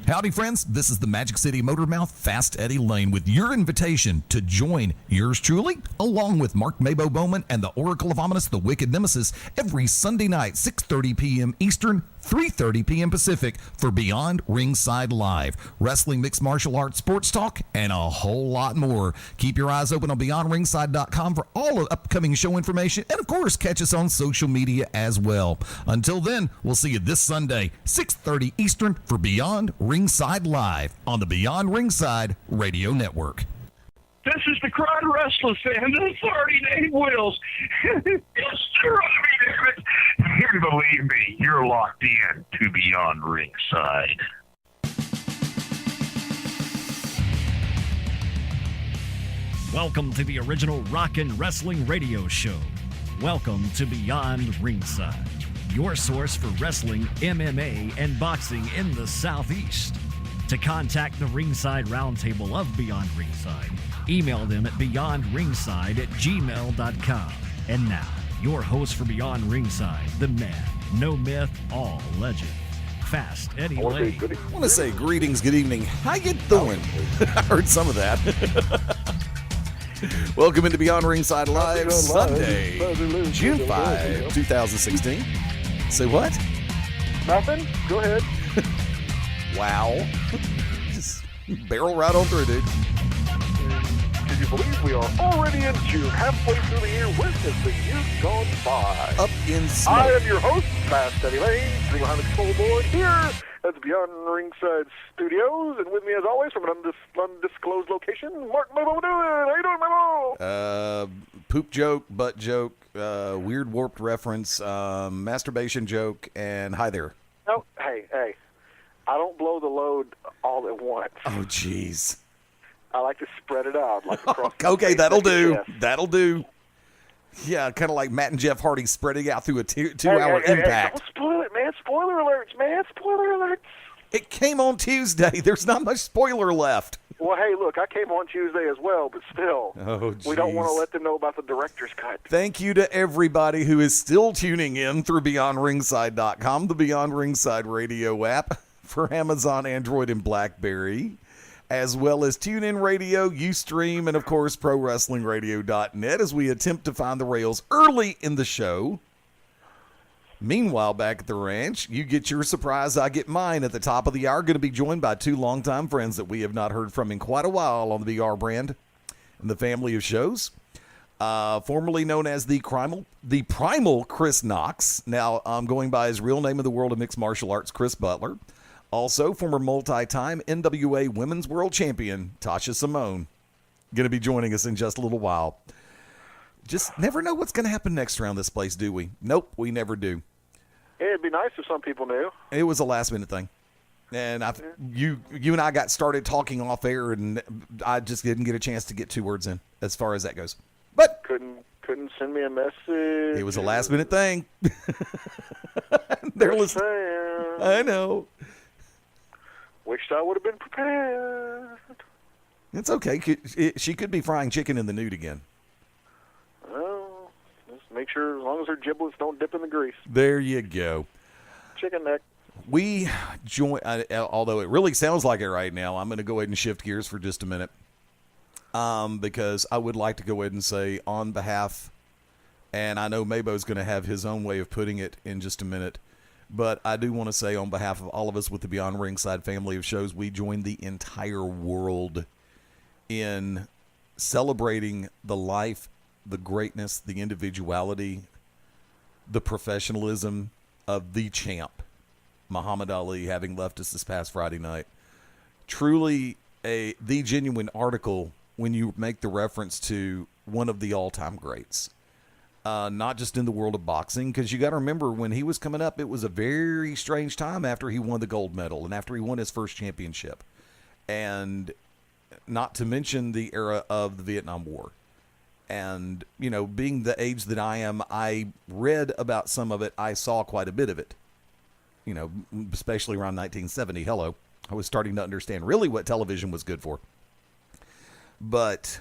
Howdy, friends. This is the Magic City Motor Mouth, Fast Eddie Layne, with your invitation to join yours truly, along with Mark MaBo Bowman and the Oracle of Ominous, the Wicked Nemesis, every Sunday night, 6:30 p.m. Eastern, 3:30 p.m. Pacific, for Beyond Ringside Live. Wrestling, mixed martial arts, sports talk, and a whole lot more. Keep your eyes open on BeyondRingside.com for all of upcoming show information, and of course, catch us on social media as well. Until then, we'll see you this Sunday, 6:30 Eastern, for Beyond Ringside Live on the Beyond Ringside Radio Network. This is the Crowd Restless fan, the authority Dave Wills. Yes, sir, damn it. And believe me, you're locked in to Beyond Ringside. Welcome to the original rock and wrestling radio show. Welcome to Beyond Ringside, your source for wrestling, MMA, and boxing in the Southeast. To contact the Ringside Roundtable of Beyond Ringside, email them at beyondringside@gmail.com. And now, your host for Beyond Ringside, the man, no myth, all legend, Fast Eddie Layne. I want to say greetings, good evening. How you doing? I heard some of that. Welcome into Beyond Ringside Live, Sunday, June 5, 2016. Say what? Nothing. Go ahead. Wow. Just barrel right on through, dude. Can you believe we are already in June, halfway through the year? When has the year gone by? Up in smoke. I am your host, Fast Eddie Layne, sitting behind the control board here at the Beyond Ringside Studios, and with me, as always, from an undisclosed location, Mark MaBo. How you doing, MaBo? Poop joke, butt joke, weird warped reference, masturbation joke, and hi there. No, hey. I don't blow the load all at once. Oh, jeez. I like to spread it out. Like across Okay, that'll do. Yes. That'll do. Yeah, kind of like Matt and Jeff Hardy spreading out through a two-hour impact. Don't spoil it, man. Spoiler alerts, man. Spoiler alerts. It came on Tuesday. There's not much spoiler left. Well, hey, look, I came on Tuesday as well, but still, we don't want to let them know about the director's cut. Thank you to everybody who is still tuning in through BeyondRingside.com, the Beyond Ringside radio app for Amazon, Android, and BlackBerry, as well as TuneIn Radio, Ustream, and, of course, ProWrestlingRadio.net as we attempt to find the rails early in the show. Meanwhile, back at the ranch, you get your surprise, I get mine. At the top of the hour, going to be joined by two longtime friends that we have not heard from in quite a while on the BR brand and the family of shows. Formerly known as the Primal Kris Knox. Now, I'm going by his real name in the world of mixed martial arts, Kris Butler. Also, former multi-time NWA Women's World Champion, Tasha Simone. Going to be joining us in just a little while. Just never know what's going to happen next around this place, do we? Nope, we never do. Yeah, it'd be nice if some people knew. It was a last-minute thing. And you and I got started talking off air, and I just didn't get a chance to get two words in as far as that goes. But couldn't send me a message. It was a last-minute thing. They're listening. I know. Wished I would have been prepared. It's okay. She could be frying chicken in the nude again. Well, just make sure, as long as her giblets don't dip in the grease. There you go. Chicken neck. We join, although it really sounds like it right now, I'm going to go ahead and shift gears for just a minute. Because I would like to go ahead and say on behalf, and I know MaBo's going to have his own way of putting it in just a minute, but I do want to say on behalf of all of us with the Beyond Ringside family of shows, we join the entire world in celebrating the life, the greatness, the individuality, the professionalism of the champ, Muhammad Ali, having left us this past Friday night. Truly the genuine article when you make the reference to one of the all-time greats. Not just in the world of boxing, because you got to remember when he was coming up, it was a very strange time after he won the gold medal and after he won his first championship. And not to mention the era of the Vietnam War. And, you know, being the age that I am, I read about some of it. I saw quite a bit of it, you know, especially around 1970. Hello. I was starting to understand really what television was good for. But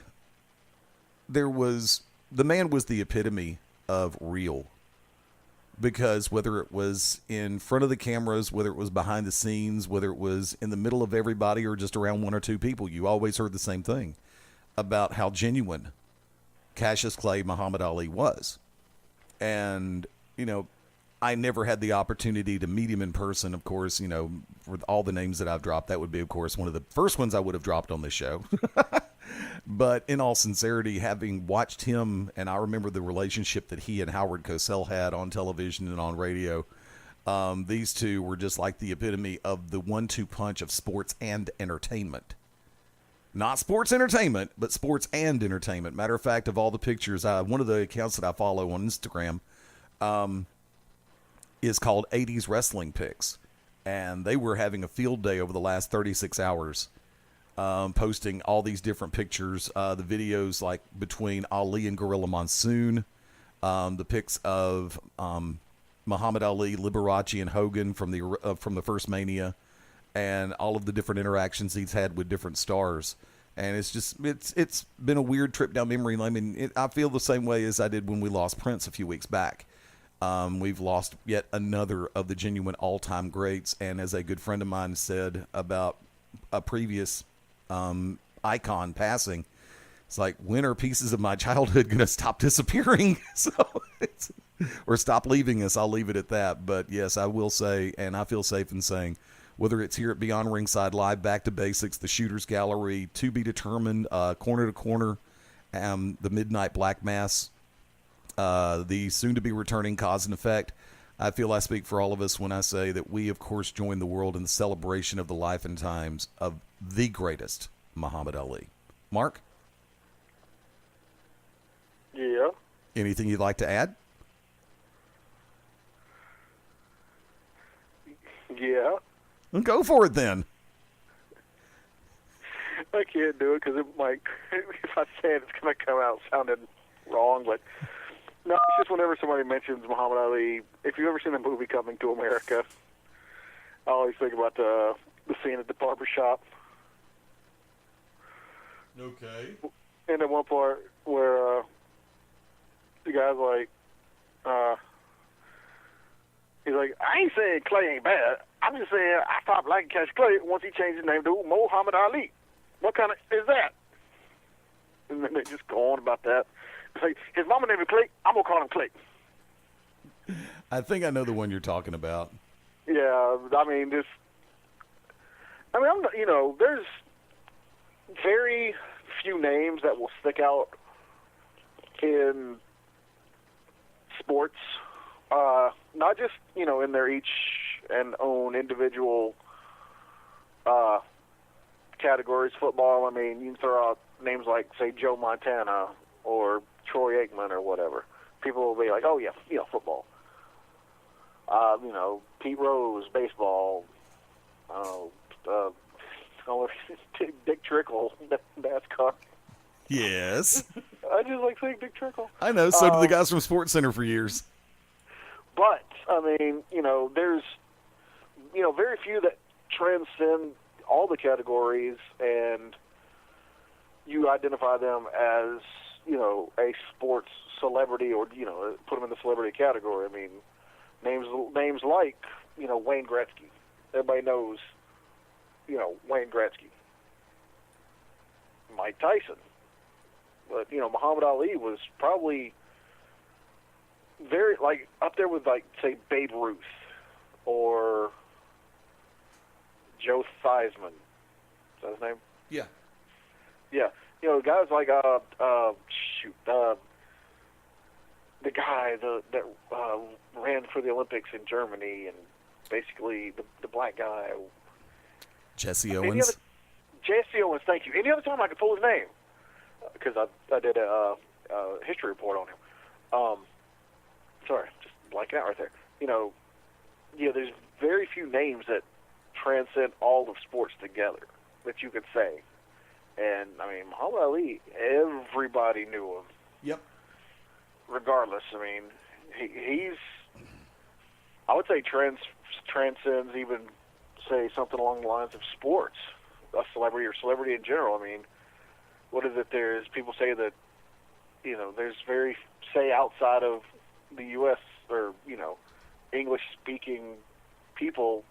the man was the epitome of real. because whether it was in front of the cameras, whether it was behind the scenes, whether it was in the middle of everybody or just around one or two people, you always heard the same thing about how genuine Cassius Clay Muhammad Ali was. And, you know, I never had the opportunity to meet him in person, of course. You know, with all the names that I've dropped, that would be, of course, one of the first ones I would have dropped on this show. But in all sincerity, having watched him, and I remember the relationship that he and Howard Cosell had on television and on radio, these two were just like the epitome of the 1-2 punch of sports and entertainment. Not sports entertainment, but sports and entertainment. Matter of fact, of all the pictures, one of the accounts that I follow on Instagram is called 80s Wrestling Pics. And they were having a field day over the last 36 hours. Posting all these different pictures, the videos like between Ali and Gorilla Monsoon, the pics of Muhammad Ali, Liberace, and Hogan from the first Mania, and all of the different interactions he's had with different stars. And it's been a weird trip down memory lane. I mean, I feel the same way as I did when we lost Prince a few weeks back. We've lost yet another of the genuine all-time greats, and as a good friend of mine said about a previous icon passing, it's like, when are pieces of my childhood going to stop disappearing? Or stop leaving us? I'll leave it at that. But yes, I will say, and I feel safe in saying, whether it's here at Beyond Ringside Live, Back to Basics, the Shooters Gallery, To Be Determined, Corner to Corner, the Midnight Black Mass, the soon-to-be returning Cause and Effect, I feel I speak for all of us when I say that we, of course, join the world in the celebration of the life and times of the greatest Muhammad Ali. Mark? Yeah. Anything you'd like to add? Yeah. Go for it then. I can't do it because it might, if I say it, it's going to come out sounding wrong, but no, it's just whenever somebody mentions Muhammad Ali, if you've ever seen the movie Coming to America, I always think about the scene at the barber shop. Okay. And at one part where the guy's like, he's like, I ain't saying Clay ain't bad. I'm just saying I stopped liking Cassius Clay once he changed his name to Muhammad Ali. What kind of is that? And then they just go on about that. It's like, his mama named him Clay, I'm going to call him Clay. I think I know the one you're talking about. Yeah, I mean, I'm not, you know, there's very few names that will stick out in sports, not just, you know, in their each and own individual categories. Football, I mean, you can throw out names like, say, Joe Montana or Troy Aikman or whatever. People will be like, oh, yeah, you know, football. You know, Pete Rose, baseball. Dick Trickle, NASCAR. Yes. I just like saying Dick Trickle. I know, so do the guys from Sports Center for years. But, I mean, you know, there's, you know, very few that transcend all the categories and you identify them as, you know, a sports celebrity or, you know, put them in the celebrity category. I mean, names like, you know, Wayne Gretzky. Everybody knows, you know, Wayne Gretzky. Mike Tyson. But, you know, Muhammad Ali was probably very, like, up there with, like, say, Babe Ruth or Joe Theismann. Is that his name? Yeah. Yeah. You know, guys like, the guy that ran for the Olympics in Germany and basically the black guy. Jesse Owens. Jesse Owens, thank you. Any other time I could pull his name because I did a history report on him. Sorry, just blanking out right there. You know, yeah, there's very few names that transcend all of sports together that you could say. And, I mean, Muhammad Ali, everybody knew him. Yep. Regardless, I mean, he's, I would say, transcends even, say, something along the lines of sports, a celebrity or celebrity in general. I mean, what is it? There's people say that, you know, there's very, say, outside of the U.S. or, you know, English-speaking people,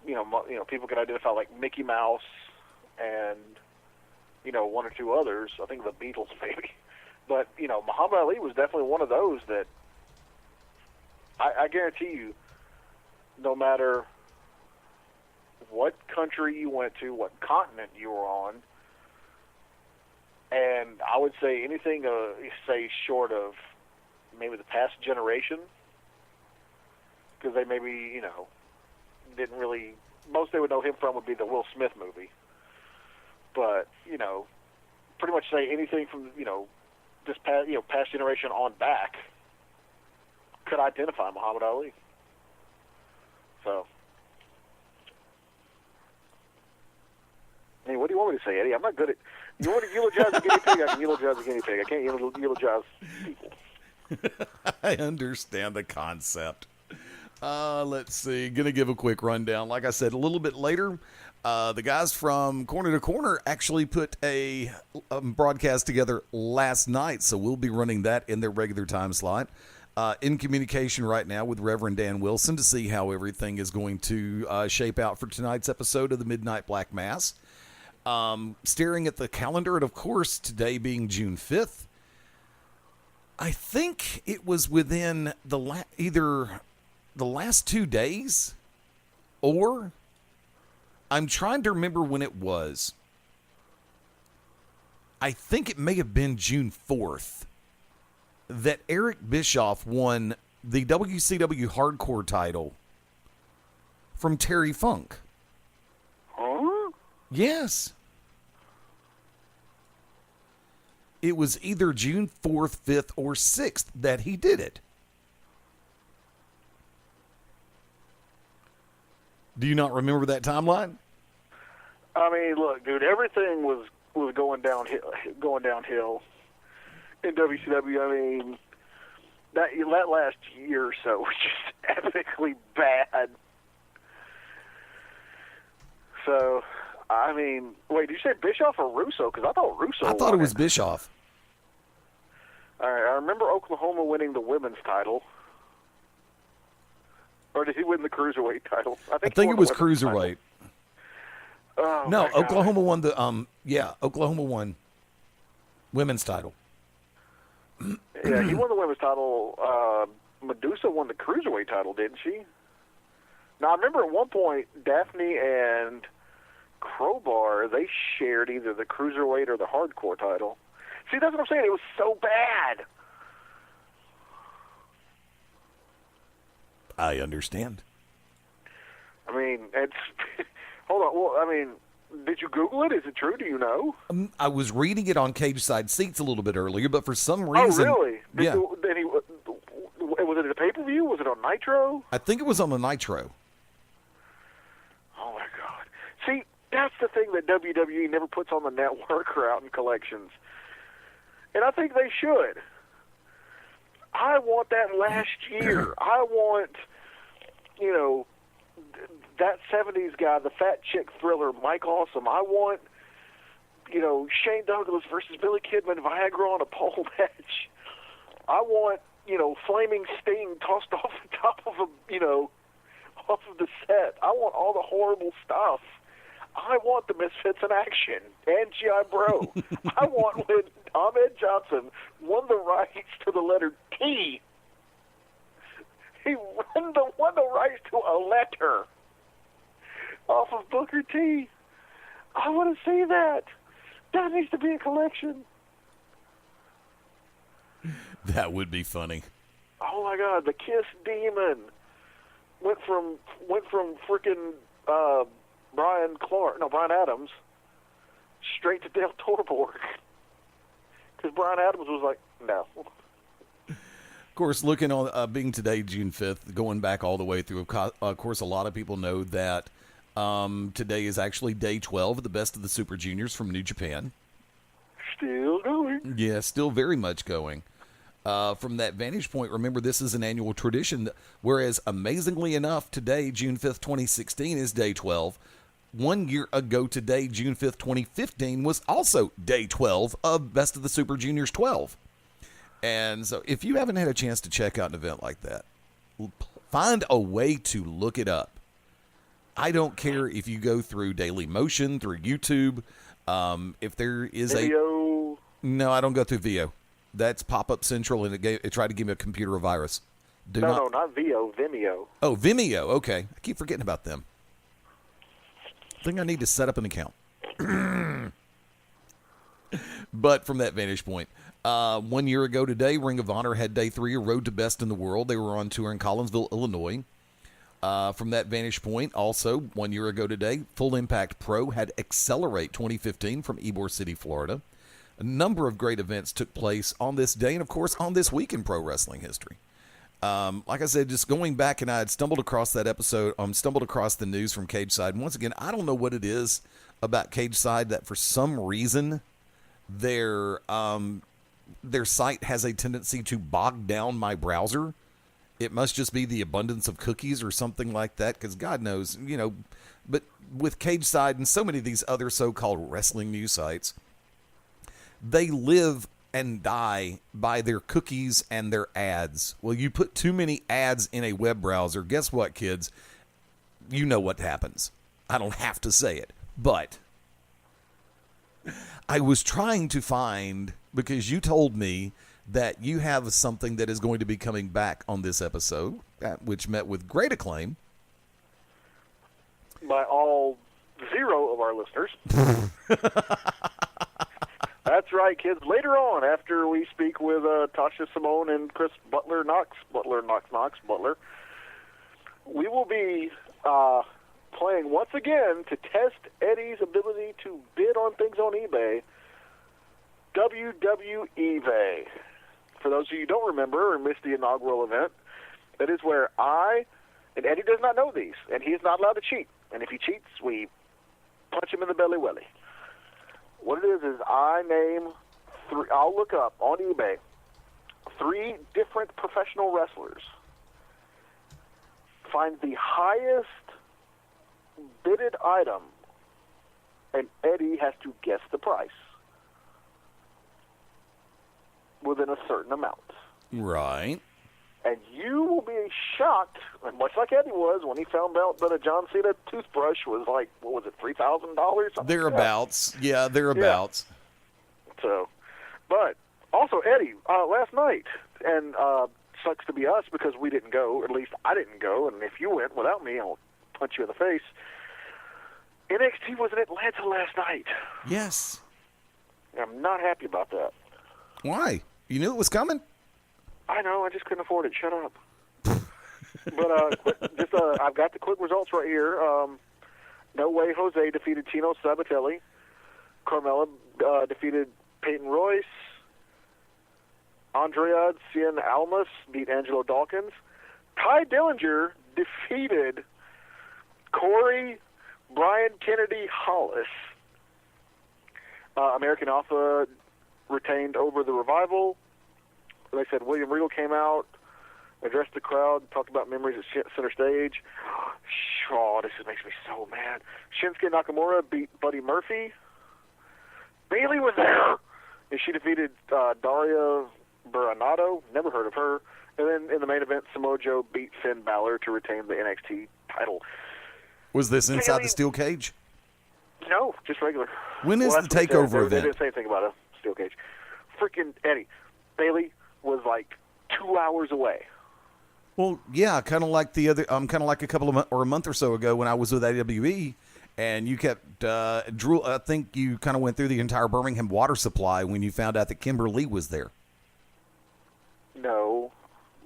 people could identify like Mickey Mouse and, one or two others. I think the Beatles maybe. But, Muhammad Ali was definitely one of those that I guarantee you, no matter what country you went to, what continent you were on, and I would say anything, say, short of maybe the past generation, because they maybe, didn't really, most they would know him from would be the Will Smith movie. But, pretty much say anything from, this past generation on back could identify Muhammad Ali. So, I mean, what do you want me to say, Eddie? I'm not good at. You want to eulogize a guinea pig? I can eulogize a guinea pig. I can't eulogize people. I understand the concept. Let's see. Going to give a quick rundown. Like I said, a little bit later, the guys from Corner to Corner actually put a broadcast together last night, so we'll be running that in their regular time slot. In communication right now with Reverend Dan Wilson to see how everything is going to shape out for tonight's episode of the Midnight Black Mass. Staring at the calendar, and of course, today being June 5th, I think it was within either the last 2 days, or I'm trying to remember when it was. I think it may have been June 4th that Eric Bischoff won the WCW Hardcore title from Terry Funk. Huh? Yes. It was either June 4th, 5th, or 6th that he did it. Do you not remember that timeline? I mean, look, dude, everything was going downhill in WCW. I mean, that last year or so was just epically bad. So, I mean, wait, did you say Bischoff or Russo? Because I thought Russo I thought it was Bischoff. All right, I remember Oklahoma winning the women's title. Or did he win the Cruiserweight title? I think it was Cruiserweight. Oh, no, Oklahoma won the, Oklahoma won women's title. Yeah, he won the women's title. Medusa won the Cruiserweight title, didn't she? Now, I remember at one point, Daphne and Crowbar, they shared either the Cruiserweight or the Hardcore title. See, that's what I'm saying. It was so bad. I understand. I mean, it's... Hold on. Well, I mean, did you Google it? Is it true? Do you know? I was reading it on Cage Side Seats a little bit earlier, but for some reason... Oh, really? Yeah. Was it a pay-per-view? Was it on Nitro? I think it was on the Nitro. Oh, my God. See, that's the thing that WWE never puts on the network or out in collections. And I think they should. I want that last year. I want, that 70s guy, the fat chick thriller, Mike Awesome. I want, Shane Douglas versus Billy Kidman, Viagra on a pole match. I want, Flaming Sting tossed off the top of off of the set. I want all the horrible stuff. I want the Misfits in action and G.I. Bro. I want when Ahmed Johnson won the rights to the letter T. He won the rights to a letter off of Booker T. I want to see that. That needs to be a collection. That would be funny. Oh my God, the Kiss Demon went from freaking Brian Adams straight to Dale Torborg. Because Brian Adams was like, no. Of course, looking on being today, June 5th, going back all the way through, of course, a lot of people know that today is actually day 12 of the Best of the Super Juniors from New Japan. Still going. Yeah, still very much going. From that vantage point, remember, this is an annual tradition, whereas amazingly enough, today, June 5th, 2016, is day 12. 1 year ago today, June 5th, 2015, was also day 12 of Best of the Super Juniors 12. And so if you haven't had a chance to check out an event like that, Find a way to look it up. I don't care if you go through Daily Motion, through YouTube. If there is Video. No, I don't go through Vio. That's Pop-Up Central, and it tried to give me a computer virus. No, not Vio, Vimeo. Oh, Vimeo. Okay. I keep forgetting about them. I think I need to set up an account. But from that vantage point, 1 year ago today, Ring of Honor had Day 3 of Road to Best in the World. They were on tour in Collinsville, Illinois. From that vantage point, also, 1 year ago today, Full Impact Pro had Accelerate 2015 from Ybor City, Florida. A number of great events took place on this day and, of course, on this week in pro wrestling history. Like I said, just going back, and I had stumbled across that episode, stumbled across the news from Cage Side. And once again, I don't know what it is about Cage Side that for some reason their site has a tendency to bog down my browser. It must just be the abundance of cookies or something like that, because God knows, but with Cage Side and so many of these other so-called wrestling news sites, they live and die by their cookies and their ads. Well, you put too many ads in a web browser, guess what, kids? You know what happens. I don't have to say it, but I was trying to find, because you told me that you have something that is going to be coming back on this episode, which met with great acclaim. By all 0 of our listeners. That's right, kids. Later on, after we speak with Tasha, Simone, and Kris Butler, Butler, we will be playing once again to test Eddie's ability to bid on things on eBay. WWEvay. For those of you who don't remember or missed the inaugural event, that is where and Eddie does not know these, and he is not allowed to cheat. And if he cheats, we punch him in the belly welly. What it is I name I'll look up on eBay 3 different professional wrestlers, find the highest bidded item, and Eddie has to guess the price within a certain amount. Right. And you will be shocked, and much like Eddie was when he found out that a John Cena toothbrush was like, what was it, $3,000? Thereabouts. Yeah, thereabouts. Yeah. So, but also Eddie, last night, and sucks to be us because we didn't go, at least I didn't go, and if you went without me, I'll punch you in the face. NXT was in Atlanta last night. Yes. I'm not happy about that. Why? You knew it was coming? I know, I just couldn't afford it. Shut up. But I've got the quick results right here. No Way Jose defeated Tino Sabatelli. Carmella defeated Peyton Royce. Andrea Cien Almas beat Angelo Dawkins. Ty Dillinger defeated Corey Brian Kennedy Hollis. American Alpha retained over the Revival. They said William Regal came out, addressed the crowd, talked about memories at center stage. Oh, this makes me so mad. Shinsuke Nakamura beat Buddy Murphy. Bayley was there, and she defeated Daria Baronato. Never heard of her. And then in the main event, Samoa Joe beat Finn Balor to retain the NXT title. Was this inside the steel cage? No, just regular. When is the takeover event? They didn't say anything about a steel cage. Freaking Eddie. Bayley was like 2 hours away. Well, yeah, kind of like a couple of a month or so ago when I was with AWE, and you kept Drew. I think you kind of went through the entire Birmingham water supply when you found out that Kimberly was there. No,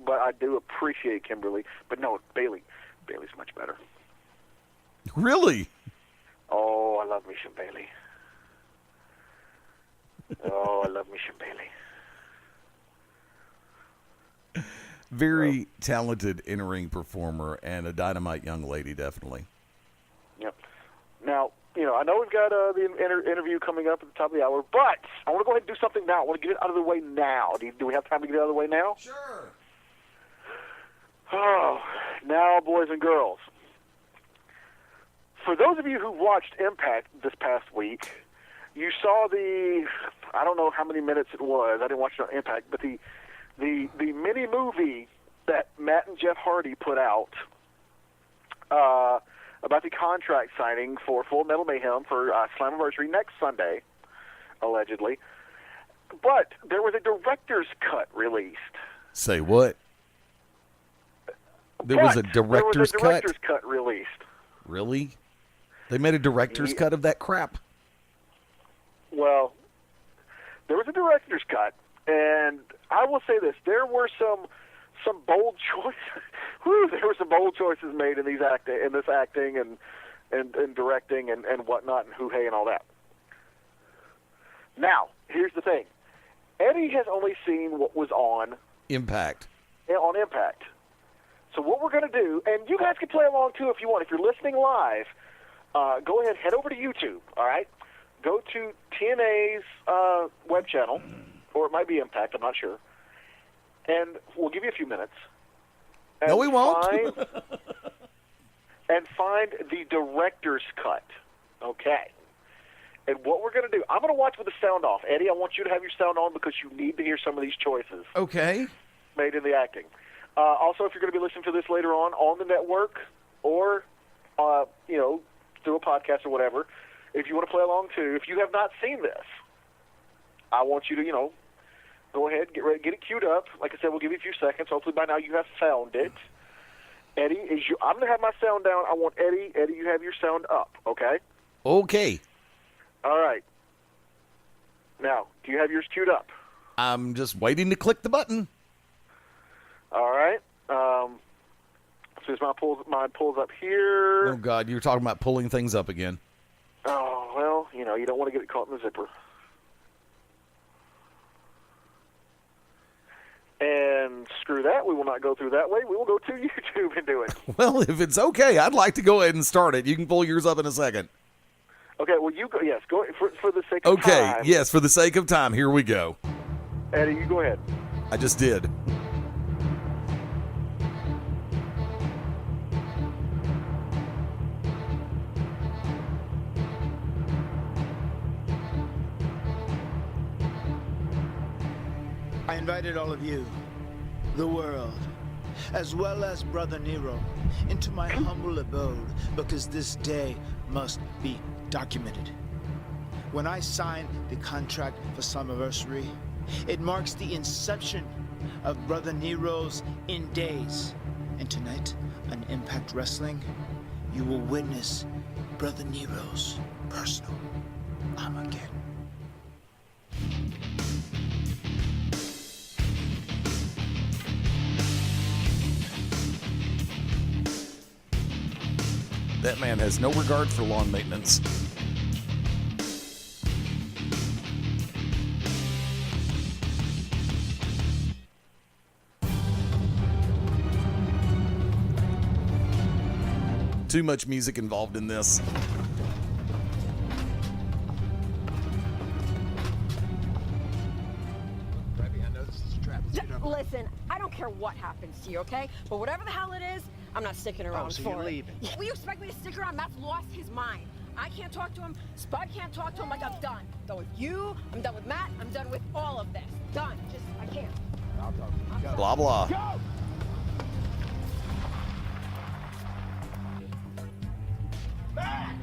but I do appreciate Kimberly. But no, Bayley's much better. Really? Oh, I love me some Bayley. Oh, I love me some Bayley. Very talented in-ring performer and a dynamite young lady, definitely. Yep. Now, I know we've got the interview coming up at the top of the hour, but I want to go ahead and do something now. I want to get it out of the way now. Do we have time to get it out of the way now? Sure. Oh, now, boys and girls. For those of you who watched Impact this past week, you saw I don't know how many minutes it was. I didn't watch it on Impact, but the mini movie that Matt and Jeff Hardy put out about the contract signing for Full Metal Mayhem for Slammiversary next Sunday, allegedly. But there was a director's cut released. Say what? There was a director's cut released. Really? They made a director's cut of that crap? Well, there was a director's cut, and I will say this: there were some bold choices. There were some bold choices made in this acting and directing and whatnot and hoo-hey and all that. Now, here's the thing: Eddie has only seen what was on Impact. On Impact. So what we're going to do, and you guys can play along too if you want. If you're listening live, go ahead, head over to YouTube. All right, go to TNA's web channel, or it might be Impact. I'm not sure. And we'll give you a few minutes. No, we won't. Find the director's cut. Okay. And what we're going to do, I'm going to watch with the sound off. Eddie, I want you to have your sound on because you need to hear some of these choices. Okay. Made in the acting. Also, if you're going to be listening to this later on the network or, through a podcast or whatever, if you want to play along too, if you have not seen this, I want you to, go ahead, get ready, get it queued up. Like I said, we'll give you a few seconds. Hopefully by now you have found it. Eddie, I'm going to have my sound down. I want Eddie, you have your sound up, okay? Okay. All right. Now, do you have yours queued up? I'm just waiting to click the button. All right. As soon as mine pulls up here. Oh, God, you're talking about pulling things up again. Oh, well, you don't want to get it caught in the zipper. And screw that. We will not go through that way. We will go to YouTube and do it. Well, if it's okay, I'd like to go ahead and start it. You can pull yours up in a second. Okay, well, you go. Yes, go for the sake of time. Okay, yes, for the sake of time, here we go. Eddie, you go ahead. I just did. I invited all of you, the world, as well as Brother Nero, into my humble abode because this day must be documented. When I signed the contract for Slammiversary, it marks the inception of Brother Nero's end days. And tonight, on Impact Wrestling, you will witness Brother Nero's personal Armageddon. That man has no regard for lawn maintenance. Too much music involved in this. Listen, I don't care what happens to you, okay? But whatever the hell it is, I'm not sticking around so for you're it. leaving. Will you expect me to stick around? Matt's lost his mind. I can't talk to him. Spud can't talk to him. Like, I'm done. I'm done with you. I'm done with Matt. I'm done with all of this. Done. I can't. I'll talk to you. Blah, blah. Go! Matt!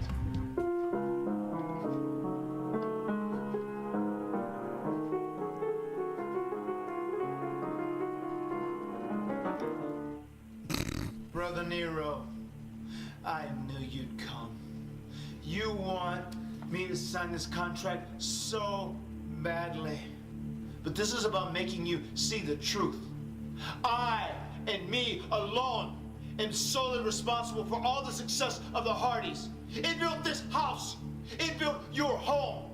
Brother Nero, I knew you'd come. You want me to sign this contract so badly. But this is about making you see the truth. I and me alone am solely responsible for all the success of the Hardys. It built this house. It built your home.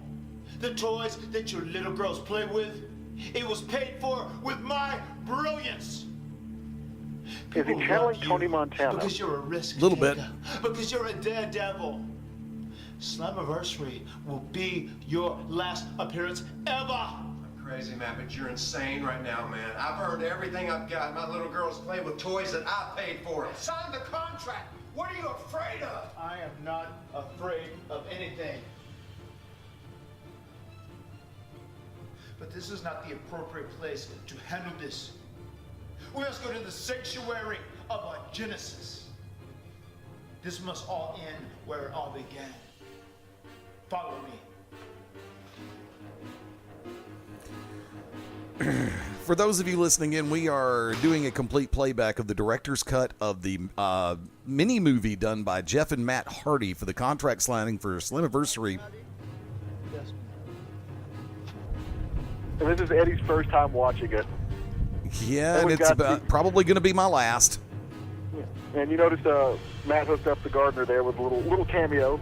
The toys that your little girls play with, it was paid for with my brilliance. Is he channeling Tony Montana? Because you're a risk Little bit. taker. Because you're a daredevil. Slammiversary will be your last appearance ever. I'm crazy, Matt, but you're insane right now, man. I've earned everything I've got. My little girls play with toys that I paid for. Sign the contract. What are you afraid of? I am not afraid of anything. But this is not the appropriate place to handle this. We must go to the sanctuary of our Genesis. This must all end where it all began. Follow me. For those of you listening in, we are doing a complete playback of the director's cut of the mini movie done by Jeff and Matt Hardy for the contract signing for Slammiversary. And this is Eddie's first time watching it. Yeah, and it's probably going to be my last. And you notice Matt hooked up the gardener there with a little cameo.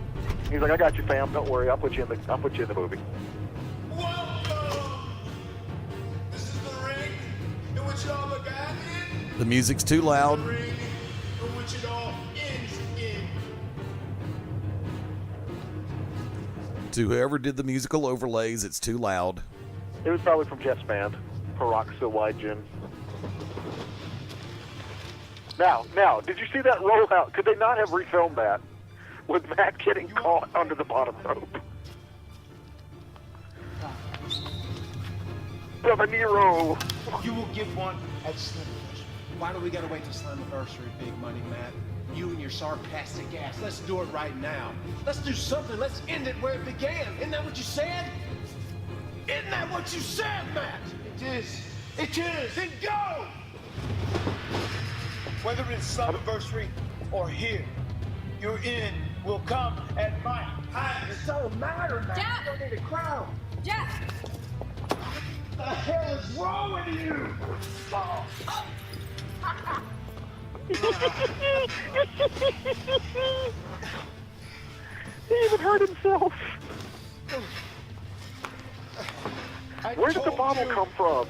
He's like, "I got you, fam. Don't worry. I'll put you in the movie." Welcome. This is the ring in which it all began in. The music's too loud. The ring in which it all ends in. To whoever did the musical overlays, it's too loud. It was probably from Jeff's band, Peroxide Gin. Now, did you see that rollout? Could they not have refilmed that with Matt getting caught under the bottom rope? Brother Nero. You will get one at Slammiversary. Why do we gotta wait till Slammiversary, Big Money Matt? You and your sarcastic ass. Let's do it right now. Let's do something. Let's end it where it began. Isn't that what you said? Isn't that what you said, Matt? It is. It is. Then go! Whether it's Slammiversary or here, your end will come at my time. It don't matter, Matt. Jeff! You don't need a crown. Jeff! What the hell is wrong with you? Oh. He even hurt himself. Where did the bottle come from?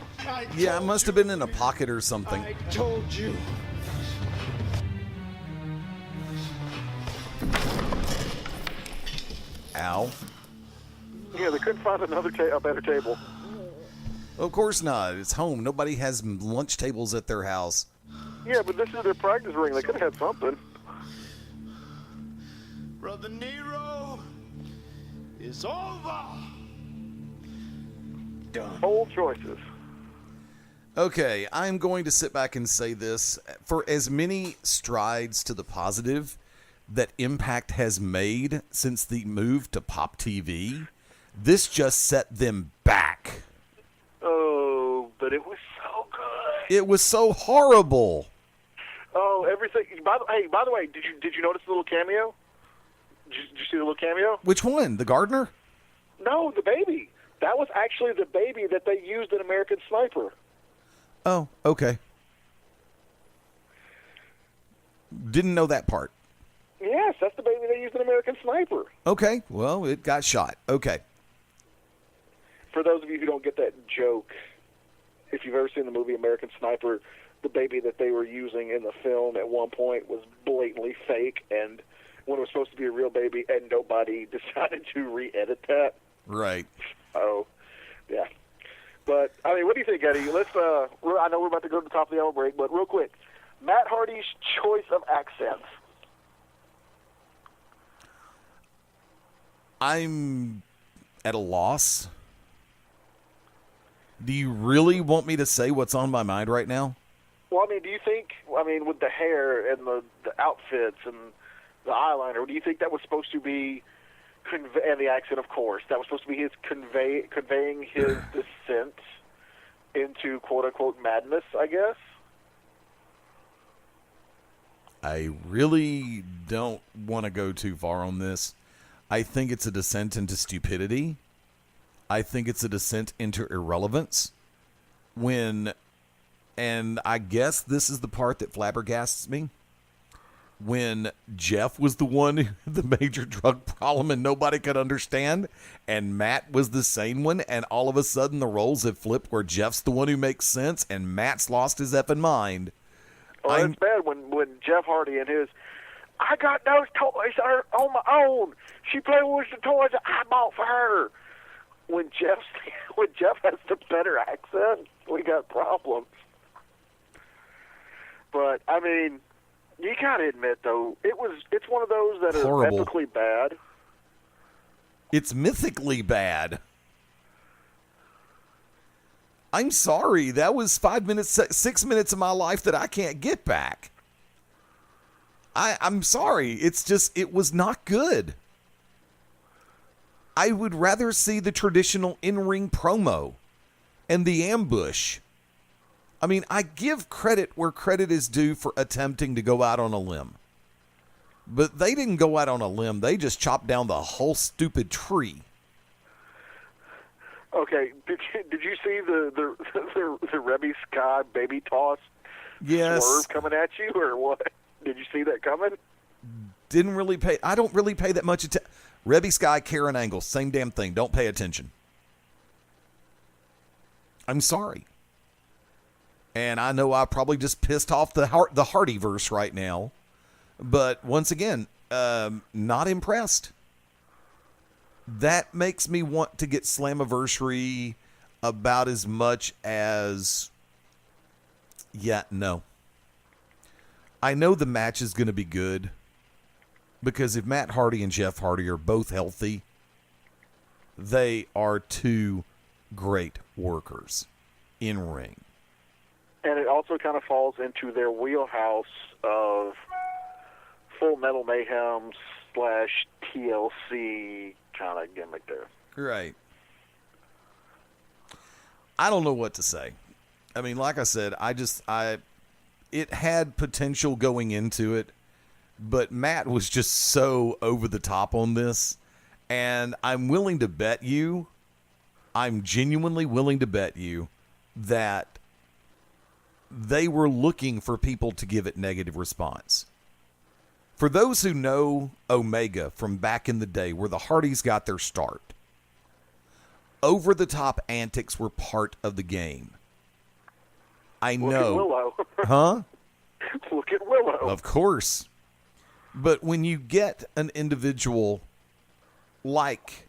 Yeah, it must have been in a pocket or something. I told you. Ow. Yeah, they couldn't find a better table. Of course not. It's home. Nobody has lunch tables at their house. Yeah, but this is their practice ring. They could have had something. Brother Nero is over. Done. Bold choices. Okay, I'm going to sit back and say this. For as many strides to the positive that Impact has made since the move to Pop TV, this just set them back. Oh, but it was so good. It was so horrible. Oh, everything. By the way, did you notice the little cameo? Did you see the little cameo? Which one? The gardener? No, the baby. That was actually the baby that they used in American Sniper. Oh, okay. Didn't know that part. Yes, that's the baby they used in American Sniper. Okay, well, it got shot. Okay. For those of you who don't get that joke, if you've ever seen the movie American Sniper, the baby that they were using in the film at one point was blatantly fake, and when it was supposed to be a real baby, and nobody decided to re-edit that. Right. Oh, yeah. But, I mean, what do you think, Eddie? Let's, I know we're about to go to the top of the hour break, but real quick, Matt Hardy's choice of accents. I'm at a loss. Do you really want me to say what's on my mind right now? Well, I mean, do you think, with the hair and the outfits and the eyeliner, do you think that was supposed to be, and the accent, of course, that was supposed to be his conveying his descent into quote-unquote madness, I guess? I really don't want to go too far on this. I think it's a descent into stupidity. I think it's a descent into irrelevance. And I guess this is the part that flabbergasts me. When Jeff was the one, the major drug problem, and nobody could understand, and Matt was the sane one, and all of a sudden the roles have flipped where Jeff's the one who makes sense, and Matt's lost his effing mind. Oh, it's bad when Jeff Hardy and his, I got those toys on my own. She played with the toys that I bought for her. When Jeff has the better accent, we got problems. But I mean, you gotta admit though, it's one of those that horrible. Are epically bad. It's mythically bad. I'm sorry. That was 5 minutes, 6 minutes of my life that I can't get back. I'm sorry. It's just, it was not good. I would rather see the traditional in-ring promo and the ambush. I mean, I give credit where credit is due for attempting to go out on a limb. But they didn't go out on a limb. They just chopped down the whole stupid tree. Okay, did you see the Rebby Sky baby toss swerve coming at you, or what? Did you see that coming? I don't really pay that much attention. Rebby Sky, Karen Angle, same damn thing. Don't pay attention. I'm sorry. And I know I probably just pissed off the Hardyverse right now. But once again, not impressed. That makes me want to get Slammiversary about as much as, no. I know the match is going to be good because if Matt Hardy and Jeff Hardy are both healthy, they are two great workers in ring. And it also kind of falls into their wheelhouse of Full Metal Mayhem / TLC kind of gimmick there. Right. I don't know what to say. I mean, like I said, it had potential going into it, but Matt was just so over the top on this, and I'm genuinely willing to bet you that they were looking for people to give it negative response. For those who know Omega from back in the day where the Hardys got their start, over-the-top antics were part of the game. I know. Look at Willow. Huh? Look at Willow. Of course. But when you get an individual like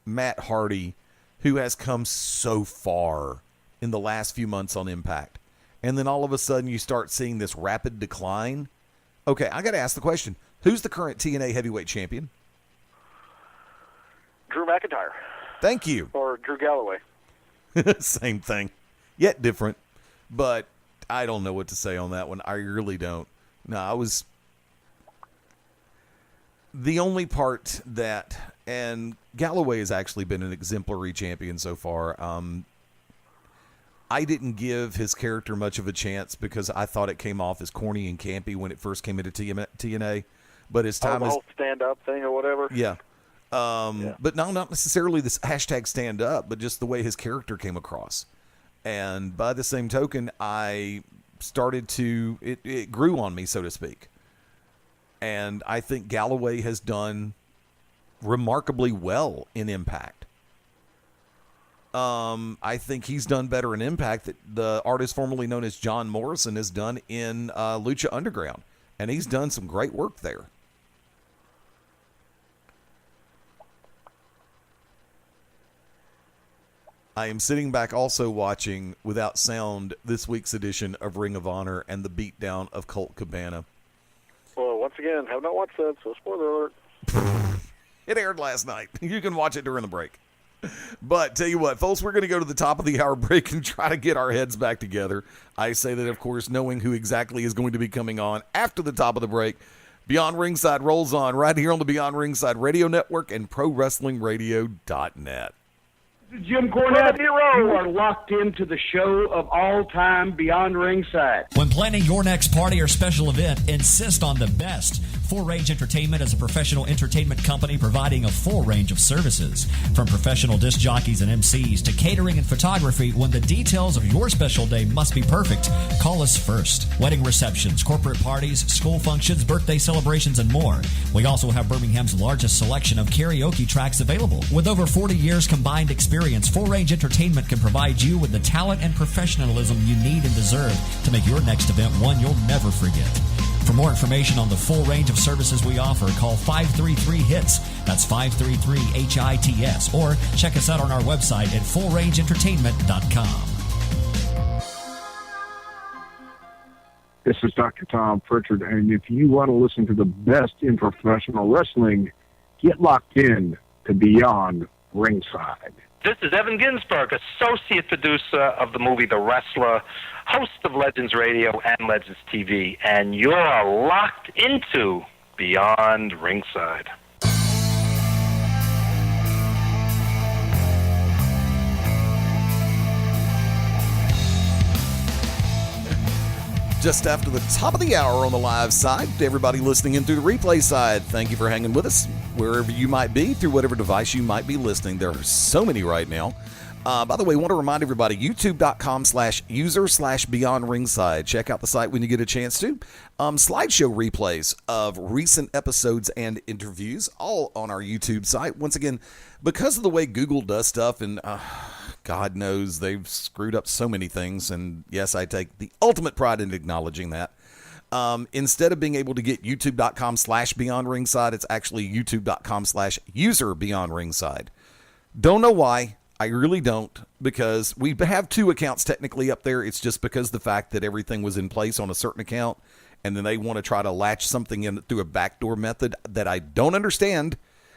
Matt Hardy, who has come so far in the last few months on Impact, and then all of a sudden you start seeing this rapid decline. Okay, I got to ask the question. Who's the current TNA heavyweight champion? Drew McIntyre. Thank you. Or Drew Galloway. Same thing. Yet different. But I don't know what to say on that one. I really don't. No, the only part that, and Galloway has actually been an exemplary champion so far. I didn't give his character much of a chance because I thought it came off as corny and campy when it first came into TNA. But as time the whole stand-up thing or whatever? Yeah. But no, not necessarily this hashtag stand-up, but just the way his character came across. And by the same token, I started to, it grew on me, so to speak. And I think Galloway has done remarkably well in Impact. I think he's done better in Impact that the artist formerly known as John Morrison has done in Lucha Underground. And he's done some great work there. I am sitting back also watching, without sound, this week's edition of Ring of Honor and the beatdown of Colt Cabana. Well, once again, have not watched that, so spoiler alert. It aired last night. You can watch it during the break. But tell you what, folks, we're going to go to the top of the hour break and try to get our heads back together. I say that, of course, knowing who exactly is going to be coming on after the top of the break. Beyond Ringside rolls on right here on the Beyond Ringside Radio Network and ProWrestlingRadio.net. This is Jim Cornette. You are locked into the show of all time, Beyond Ringside. When planning your next party or special event, insist on the best. Full Range Entertainment is a professional entertainment company providing a full range of services. From professional disc jockeys and MCs to catering and photography, when the details of your special day must be perfect, call us first. Wedding receptions, corporate parties, school functions, birthday celebrations, and more. We also have Birmingham's largest selection of karaoke tracks available. With over 40 years combined experience, Full Range Entertainment can provide you with the talent and professionalism you need and deserve to make your next event one you'll never forget. For more information on the full range of services we offer, call 533-HITS. That's 533-HITS. Or check us out on our website at fullrangeentertainment.com. This is Dr. Tom Pritchard, and if you want to listen to the best in professional wrestling, get locked in to Beyond Ringside. This is Evan Ginsberg, associate producer of the movie The Wrestler, host of Legends Radio and Legends TV, and you're locked into Beyond Ringside. Just after the top of the hour on the live side, to everybody listening in through the replay side, thank you for hanging with us wherever you might be, through whatever device you might be listening. There are so many right now. By the way, I want to remind everybody, youtube.com/user/Beyond Ringside. Check out the site when you get a chance to. Slideshow replays of recent episodes and interviews, all on our YouTube site. Once again, because of the way Google does stuff, and God knows they've screwed up so many things, and yes, I take the ultimate pride in acknowledging that. Instead of being able to get youtube.com/Beyond Ringside, it's actually youtube.com/user Beyond Ringside. Don't know why. I really don't, because we have two accounts technically up there. It's just because the fact that everything was in place on a certain account, and then they want to try to latch something in through a backdoor method that I don't understand.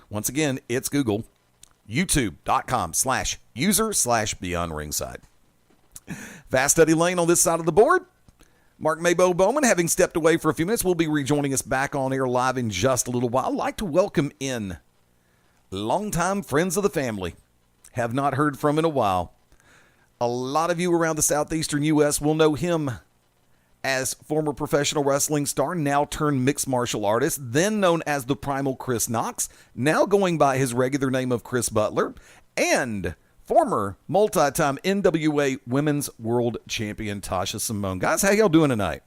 Once again, it's Google. youtube.com/user/Beyond Ringside. Fast Eddie Layne on this side of the board. Mark MaBo Bowman, having stepped away for a few minutes, will be rejoining us back on air live in just a little while. I'd like to welcome in longtime friends of the family. Have not heard from in a while. A lot of you around the southeastern U.S. will know him as former professional wrestling star, now turned mixed martial artist, then known as the Primal Kris Knox, now going by his regular name of Chris Butler, and former multi-time NWA Women's World Champion Tasha Simone. Guys, how y'all doing tonight?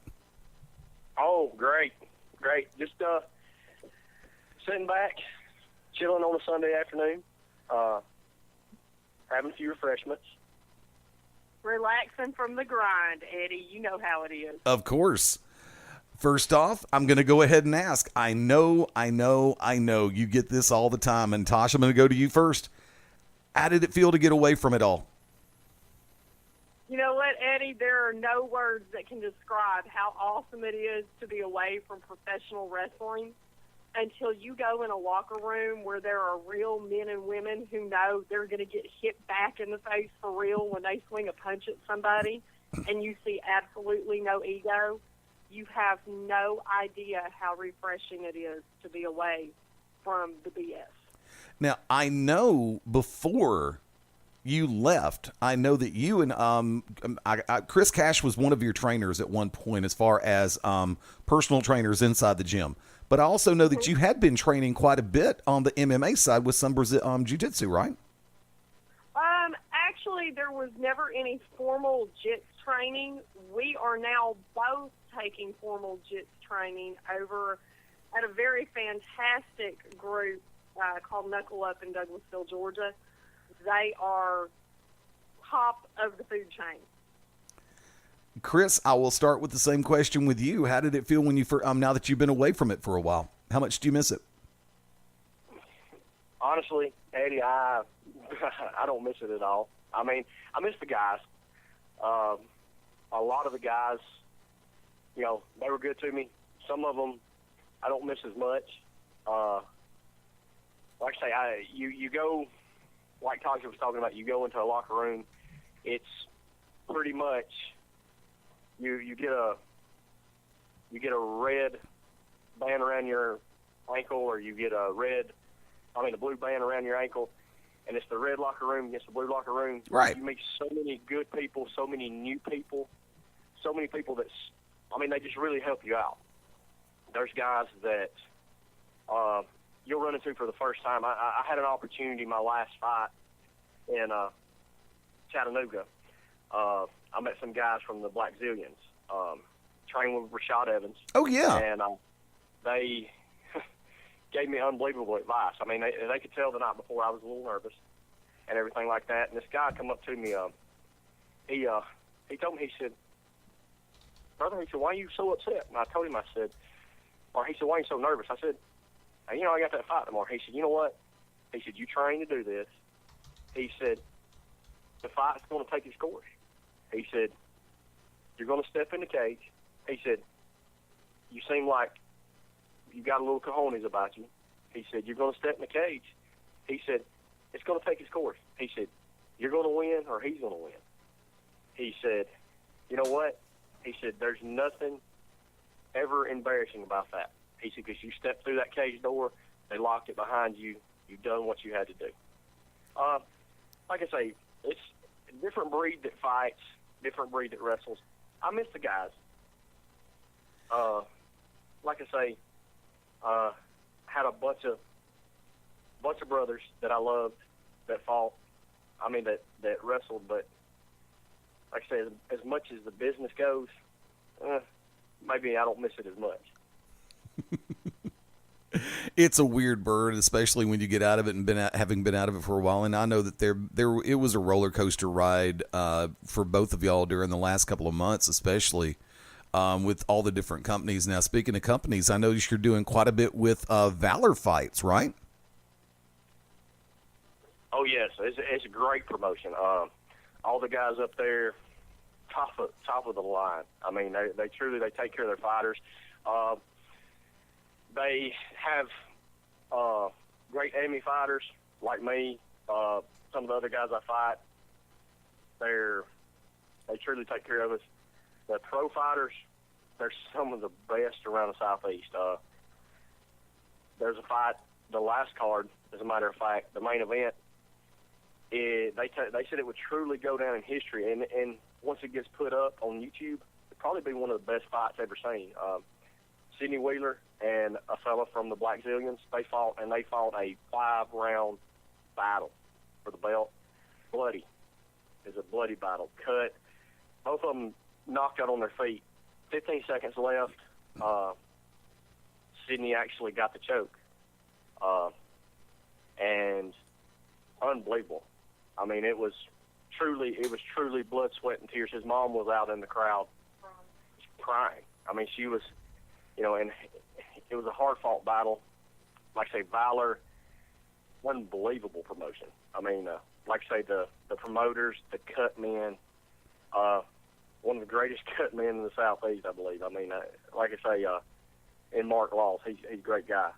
Oh, great. Just sitting back, chilling on a Sunday afternoon, having a few refreshments. Relaxing from the grind, Eddie. You know how it is. Of course. First off, I'm going to go ahead and ask. I know you get this all the time. And Tasha, I'm going to go to you first. How did it feel to get away from it all? You know what, Eddie? There are no words that can describe how awesome it is to be away from professional wrestling until you go in a locker room where there are real men and women who know they're going to get hit back in the face for real when they swing a punch at somebody, and you see absolutely no ego. You have no idea how refreshing it is to be away from the BS. Now, I know before you left, I know that you and Chris Cash was one of your trainers at one point as far as personal trainers inside the gym. But I also know that you had been training quite a bit on the MMA side with some jiu-jitsu, right? Actually, there was never any formal jits training. We are now both taking formal jits training over at a very fantastic group called Knuckle Up in Douglasville, Georgia. They are top of the food chain. Chris, I will start with the same question with you. How did it feel when you now that you've been away from it for a while? How much do you miss it? Honestly, Eddie, I don't miss it at all. I mean, I miss the guys. A lot of the guys, you know, they were good to me. Some of them I don't miss as much. Like I say, you go, like Tasha was talking about, you go into a locker room, it's pretty much you get a red band around your ankle, or you get a blue band around your ankle, and it's the red locker room against the blue locker room. Right. You meet so many good people, so many new people, so many people they just really help you out. There's guys that you'll run into for the first time. I had an opportunity my last fight in Chattanooga. I met some guys from the Black Zillions, trained with Rashad Evans. Oh, yeah. And they gave me unbelievable advice. I mean, they could tell the night before I was a little nervous and everything like that. And this guy come up to me. He told me, he said, "Brother," he said, "why are you so upset?" And I told him, he said, "why are you so nervous?" I said, "Hey, I got that fight tomorrow." He said, "You know what?" He said, "You train to do this." He said, "The fight's going to take its course." He said, "You're going to step in the cage." He said, "You seem like you got a little cojones about you." He said, "You're going to step in the cage." He said, "It's going to take its course." He said, you're going to win or he's going to win. He said, you know what? He said, there's nothing ever embarrassing about that. He said, because you stepped through that cage door, they locked it behind you, you've done what you had to do. Like I say, it's a different breed that fights, different breed that wrestles. I miss the guys. Like I say, had a bunch of brothers that I loved that fought. I mean, that wrestled, but like I say, as much as the business goes, maybe I don't miss it as much. It's a weird bird, especially when you get out of it and having been out of it for a while. And I know that it was a roller coaster ride for both of y'all during the last couple of months, especially with all the different companies. Now, speaking of companies, I noticed you're doing quite a bit with Valor Fights, right? Oh yes, it's a great promotion. All the guys up there, top of the line. I mean, they truly take care of their fighters. They have great enemy fighters like me. Some of the other guys I fight, they truly take care of us. The pro fighters, they're some of the best around the Southeast. There's a fight, the last card, as a matter of fact, the main event. They said it would truly go down in history, and once it gets put up on YouTube, it'll probably be one of the best fights ever seen. Sidney Wheeler and a fella from the Black Zillions, they fought a 5-round battle for the belt. Bloody. It's a bloody battle. Cut. Both of them knocked out on their feet. 15 seconds left. Sidney actually got the choke. And unbelievable. I mean, it was truly blood, sweat, and tears. His mom was out in the crowd crying. I mean, she was, and it was a hard-fought battle. Like I say, Valor, unbelievable promotion. I mean, like I say, the promoters, the cut men, one of the greatest cut men in the Southeast, I believe. I mean, like I say, in Mark Laws, he's a great guy.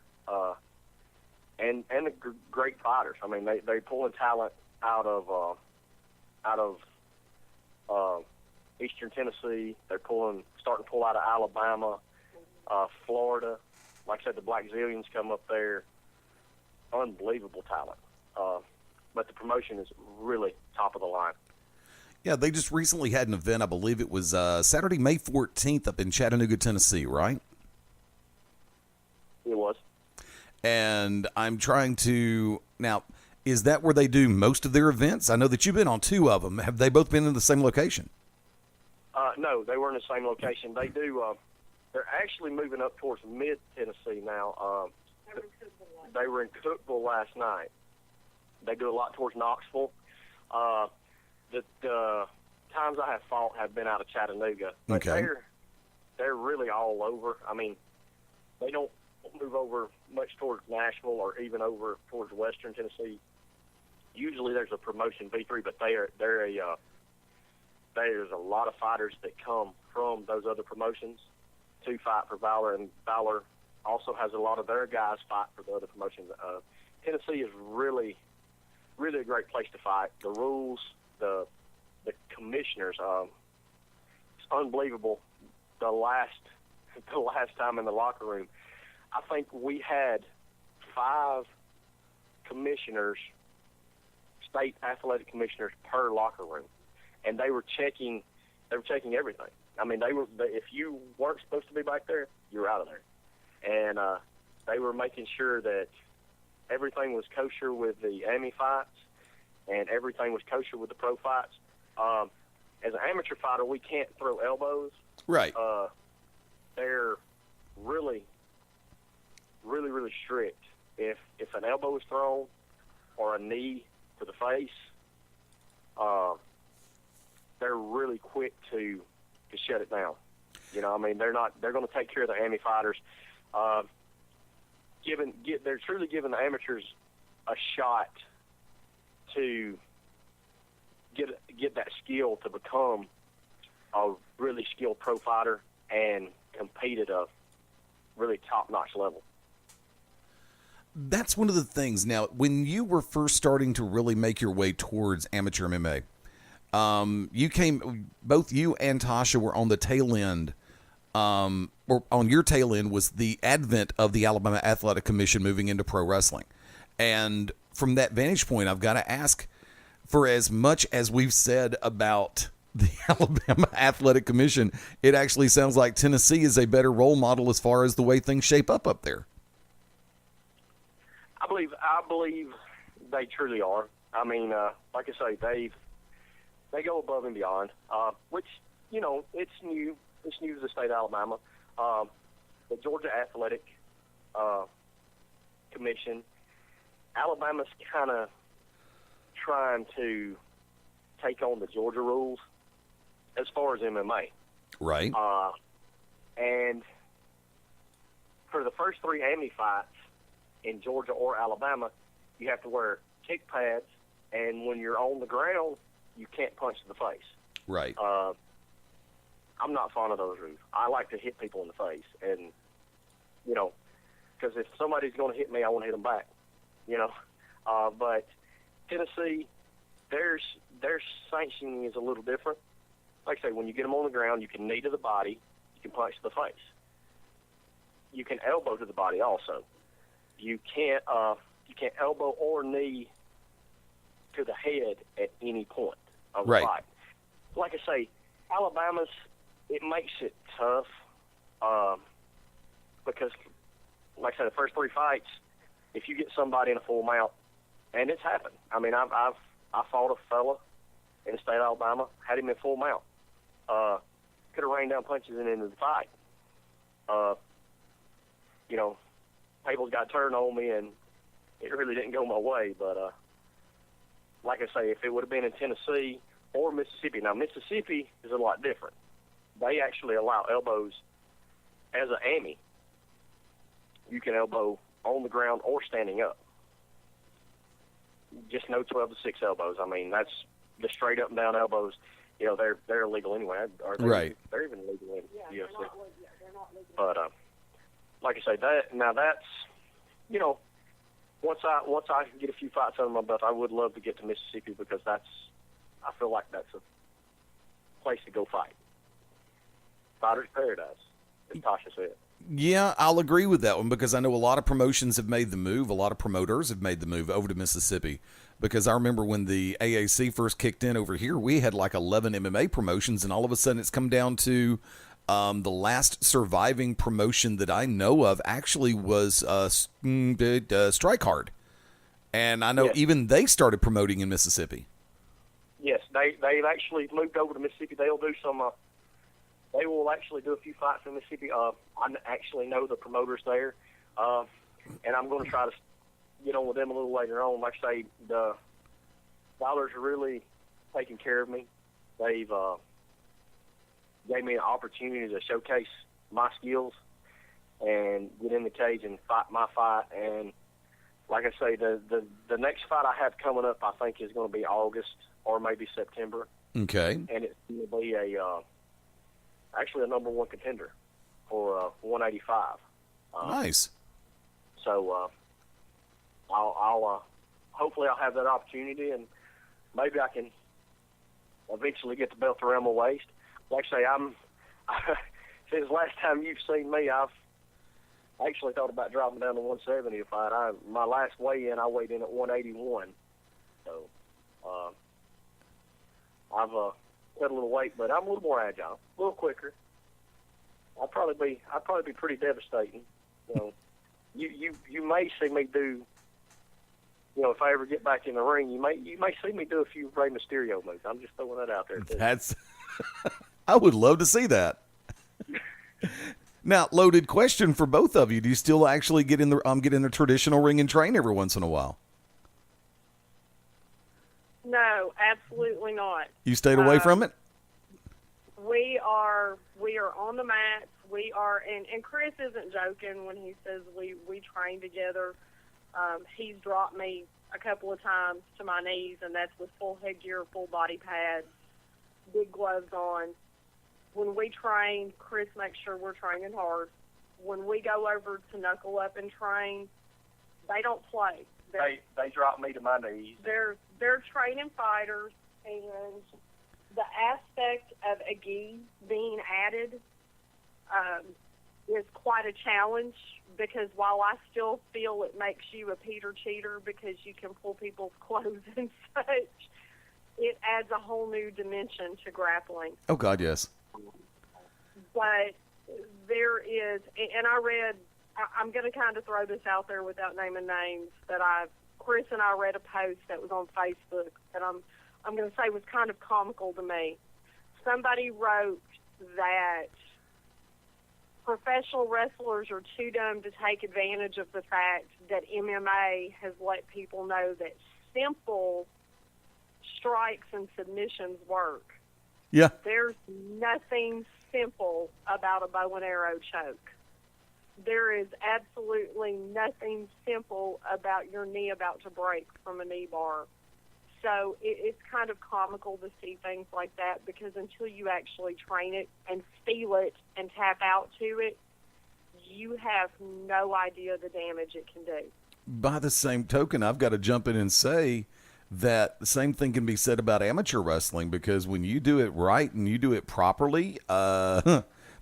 And the great fighters. I mean, they pulling talent out of Eastern Tennessee. They're starting to pull out of Alabama, Florida. Like I said, the Black Zillions come up there. Unbelievable talent. But the promotion is really top of the line. Yeah, they just recently had an event. I believe it was Saturday, May 14th up in Chattanooga, Tennessee, right? It was. And I'm trying to now. Is that where they do most of their events? I know that you've been on 2 of them. Have they both been in the same location? No, they were in the same location. They do. They're actually moving up towards mid-Tennessee now. They were in Cookeville last night. They do a lot towards Knoxville. The times I have fought have been out of Chattanooga. But okay. They're really all over. I mean, they don't move over much towards Nashville or even over towards Western Tennessee. Usually there's a promotion V3, but there's a lot of fighters that come from those other promotions to fight for Valor, and Valor also has a lot of their guys fight for the other promotions. Tennessee is really, really a great place to fight. The rules, the commissioners, it's unbelievable. The last time in the locker room, I think we had 5 commissioners, state athletic commissioners per locker room, and they were checking everything. I mean, if you weren't supposed to be back there, you were out of there. And they were making sure that everything was kosher with the AMI fights and everything was kosher with the pro fights. As an amateur fighter, we can't throw elbows. Right. They're really, really, really strict. If an elbow is thrown or a knee to the face, they're really quick to shut it down. I mean, they're going to take care of the AMI fighters. They're truly giving the amateurs a shot to get that skill to become a really skilled pro fighter and compete at a really top-notch level. that's one of the things. Now, when you were first starting to really make your way towards amateur MMA, both you and Tasha were on the tail end, or on your tail end was the advent of the Alabama Athletic Commission moving into pro wrestling. And from that vantage point, I've got to ask, for as much as we've said about the Alabama Athletic Commission, it actually sounds like Tennessee is a better role model as far as the way things shape up there. I believe they truly are. I mean, like I say, they go above and beyond, which, it's new. It's new to the state of Alabama. The Georgia Athletic Commission, Alabama's kind of trying to take on the Georgia rules as far as MMA. Right. And for the first 3 AMI fights in Georgia or Alabama, you have to wear kick pads, and when you're on the ground, you can't punch to the face. Right. I'm not fond of those rules. I like to hit people in the face, and, because if somebody's going to hit me, I want to hit them back, But Tennessee, their sanctioning is a little different. Like I say, when you get them on the ground, you can knee to the body, you can punch to the face. You can elbow to the body also. You can't elbow or knee to the head at any point of the fight. Like I say, Alabama's, it makes it tough because, like I said, the first 3 fights, if you get somebody in a full mount, and it's happened. I mean, I fought a fella in the state of Alabama, had him in full mount. Could have rained down punches and ended the fight. Tables got turned on me, and it really didn't go my way. But like I say, if it would have been in Tennessee or Mississippi, now Mississippi is a lot different. They actually allow elbows as an AMI. You can elbow on the ground or standing up. Just no 12 to 6 elbows. I mean, that's the straight up and down elbows. They're illegal anyway. Right. They're even legal in UFC. But like I say, that's once I can get a few fights under my belt, I would love to get to Mississippi because I feel like that's a place to go fight. Fighter's paradise, as Tasha said. Yeah, I'll agree with that one because I know a lot of promotions have made the move. A lot of promoters have made the move over to Mississippi because I remember when the AAC first kicked in over here, we had like 11 MMA promotions, and all of a sudden it's come down to the last surviving promotion that I know of actually was Strike Hard. And I know even they started promoting in Mississippi. Yes, they've actually moved over to Mississippi. They'll do some... They will actually do a few fights in Mississippi. I actually know the promoters there, and I'm going to try to get on with them a little later on. Like I say, the Bowlers are really taking care of me. They've gave me an opportunity to showcase my skills and get in the cage and fight my fight. And like I say, the next fight I have coming up, I think, is going to be August or maybe September. Okay. And it's going to be actually a number 1 contender for 185. Nice. So I'll hopefully I'll have that opportunity, and maybe I can eventually get the belt around my waist. Like I say, since last time you've seen me, I've actually thought about dropping down to 170 to fight. My last weigh-in, I weighed in at 181. So I've cut a little weight, but I'm a little more agile, a little quicker. I'd probably be pretty devastating. You may see me do. If I ever get back in the ring, you may see me do a few Rey Mysterio moves. I'm just throwing that out there too. That's. I would love to see that. Now, loaded question for both of you: do you still actually get in the traditional ring and train every once in a while? No, absolutely not. You stayed away from it? We are on the mats. We are, and Kris isn't joking when he says we train together. He's dropped me a couple of times to my knees, and that's with full headgear, full body pads, big gloves on. When we train, Kris makes sure we're training hard. When we go over to knuckle up and train, They don't play. They drop me to my knees. They're training fighters, and the aspect of a gi being added is quite a challenge, because while I still feel it makes you a Peter cheater because you can pull people's clothes and such, it adds a whole new dimension to grappling. Oh, God, yes. But there is, and I'm going to kind of throw this out there without naming names, that Kris and I read a post that was on Facebook that I'm going to say was kind of comical to me. Somebody wrote that professional wrestlers are too dumb to take advantage of the fact that MMA has let people know that simple strikes and submissions work. Yeah. There's nothing simple about a bow and arrow choke. There is absolutely nothing simple about your knee about to break from a knee bar. So it's kind of comical to see things like that, because until you actually train it and feel it and tap out to it, you have no idea the damage it can do. By the same token, I've got to jump in and say that the same thing can be said about amateur wrestling, because when you do it right and you do it properly,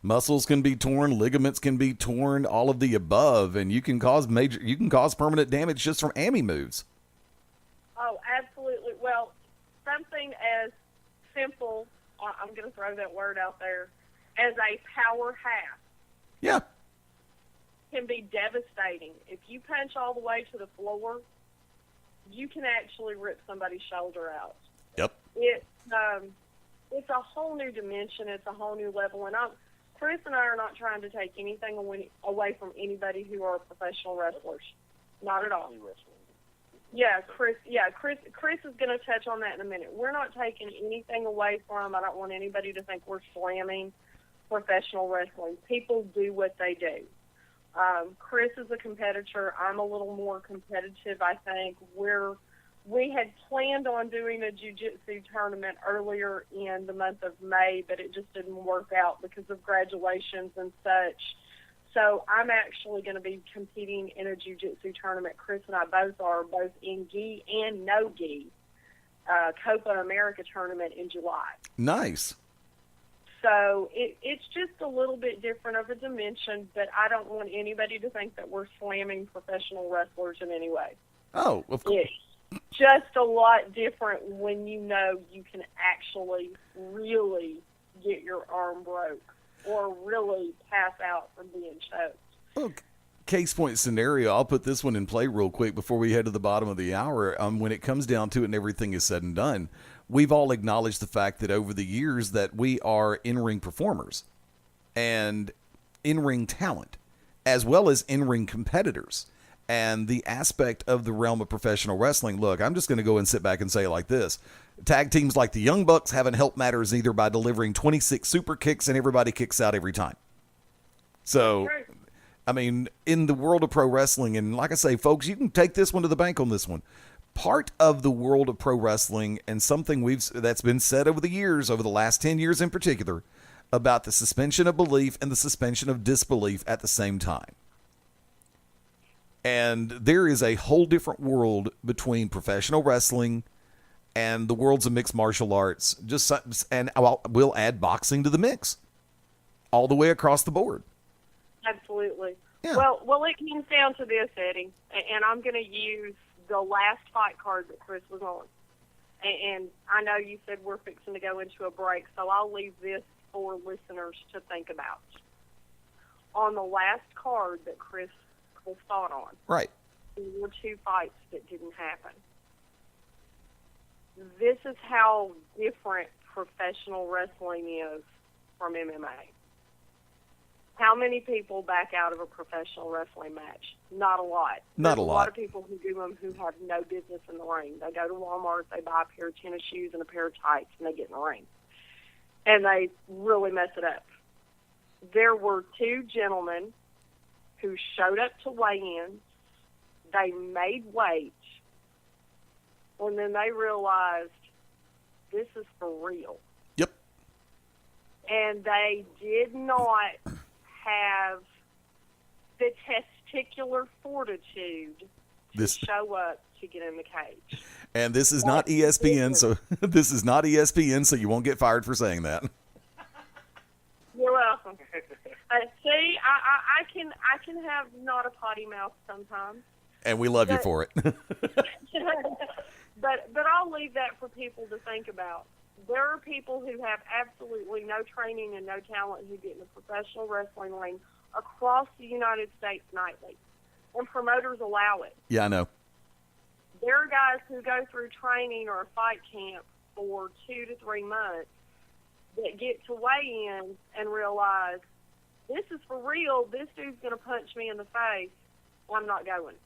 muscles can be torn, ligaments can be torn, all of the above, and you can cause permanent damage just from AMI moves. Oh, absolutely. Well, something as simple, I'm going to throw that word out there, as a power half. Yeah. Can be devastating. If you punch all the way to the floor, you can actually rip somebody's shoulder out. Yep. It's a whole new dimension. It's a whole new level. And Kris and I are not trying to take anything away from anybody who are professional wrestlers. Not at all. Yeah, Kris is going to touch on that in a minute. We're not taking anything away from, I don't want anybody to think we're slamming professional wrestling. People do what they do. Kris is a competitor. I'm a little more competitive, I think. We had planned on doing a jiu-jitsu tournament earlier in the month of May, but it just didn't work out because of graduations and such. So I'm actually going to be competing in a jiu-jitsu tournament. Kris and I both are, both in gi and no gi, Copa America tournament in July. Nice. So it's just a little bit different of a dimension, but I don't want anybody to think that we're slamming professional wrestlers in any way. Oh, of course. It's just a lot different when you know you can actually really get your arm broke or really pass out from being choked. Well, case point scenario, I'll put this one in play real quick before we head to the bottom of the hour. When it comes down to it and everything is said and done, we've all acknowledged the fact that over the years that we are in-ring performers and in-ring talent, as well as in-ring competitors. And the aspect of the realm of professional wrestling, look, I'm just going to go and sit back and say it like this. Tag teams like the Young Bucks haven't helped matters either by delivering 26 super kicks and everybody kicks out every time. So, I mean, in the world of pro wrestling, and like I say, folks, you can take this one to the bank on this one. Part of the world of pro wrestling, and something that's been said over the years, over the last 10 years in particular, about the suspension of belief and the suspension of disbelief at the same time. And there is a whole different world between professional wrestling and the worlds of mixed martial arts. And we'll add boxing to the mix, all the way across the board. Absolutely. Yeah. Well, it comes down to this, Eddie, and I'm going to use the last fight card that Kris was on. And I know you said we're fixing to go into a break, so I'll leave this for listeners to think about. On the last card that Kris was fought on, right, there were 2 fights that didn't happen. This is how different professional wrestling is from MMA. How many people back out of a professional wrestling match? Not a lot. Not a lot. There's a lot of people who do them who have no business in the ring. They go to Walmart, they buy a pair of tennis shoes and a pair of tights, and they get in the ring. And they really mess it up. There were 2 gentlemen who showed up to weigh-in. They made weight. And then they realized this is for real. Yep. And they did not have the testicular fortitude This show up to get in the cage. And this is not ESPN, so this is not ESPN, so you won't get fired for saying that. You're welcome. See, I can have not a potty mouth sometimes. And we love you for it. But I'll leave that for people to think about. There are people who have absolutely no training and no talent who get in the professional wrestling ring across the United States nightly, and promoters allow it. Yeah, I know. There are guys who go through training or a fight camp for 2 to 3 months that get to weigh in and realize, this is for real, this dude's going to punch me in the face, I'm not going.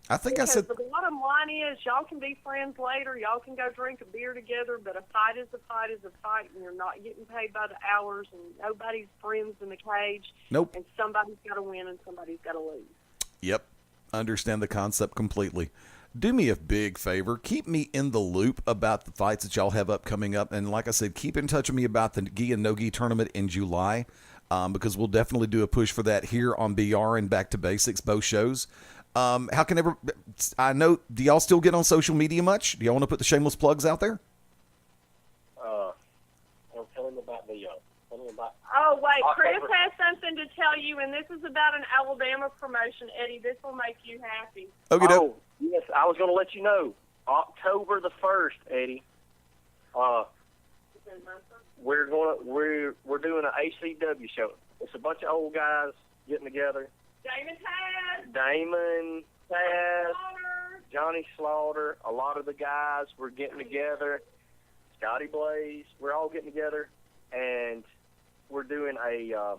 I think because I said... the bottom line is, y'all can be friends later, y'all can go drink a beer together, but a fight is a fight is a fight, and you're not getting paid by the hours, and nobody's friends in the cage. Nope. And somebody's got to win and somebody's got to lose. Yep. Understand the concept completely. Do me a big favor. Keep me in the loop about the fights that y'all have coming up. And like I said, keep in touch with me about the Gi and No-Gi tournament in July, because we'll definitely do a push for that here on BR and Back to Basics, both shows. How can I know, do y'all still get on social media much? Do y'all want to put the shameless plugs out there? Tell him about the, Oh, wait, Chris has something to tell you, and this is about an Alabama promotion, Eddie. This will make you happy. Okay, oh, yes, I was going to let you know. October the 1st, Eddie. We're doing an ACW show. It's a bunch of old guys getting together. Damon, Taz, Johnny Slaughter, a lot of the guys, we're getting together. Scotty Blaze, we're all getting together, and we're doing a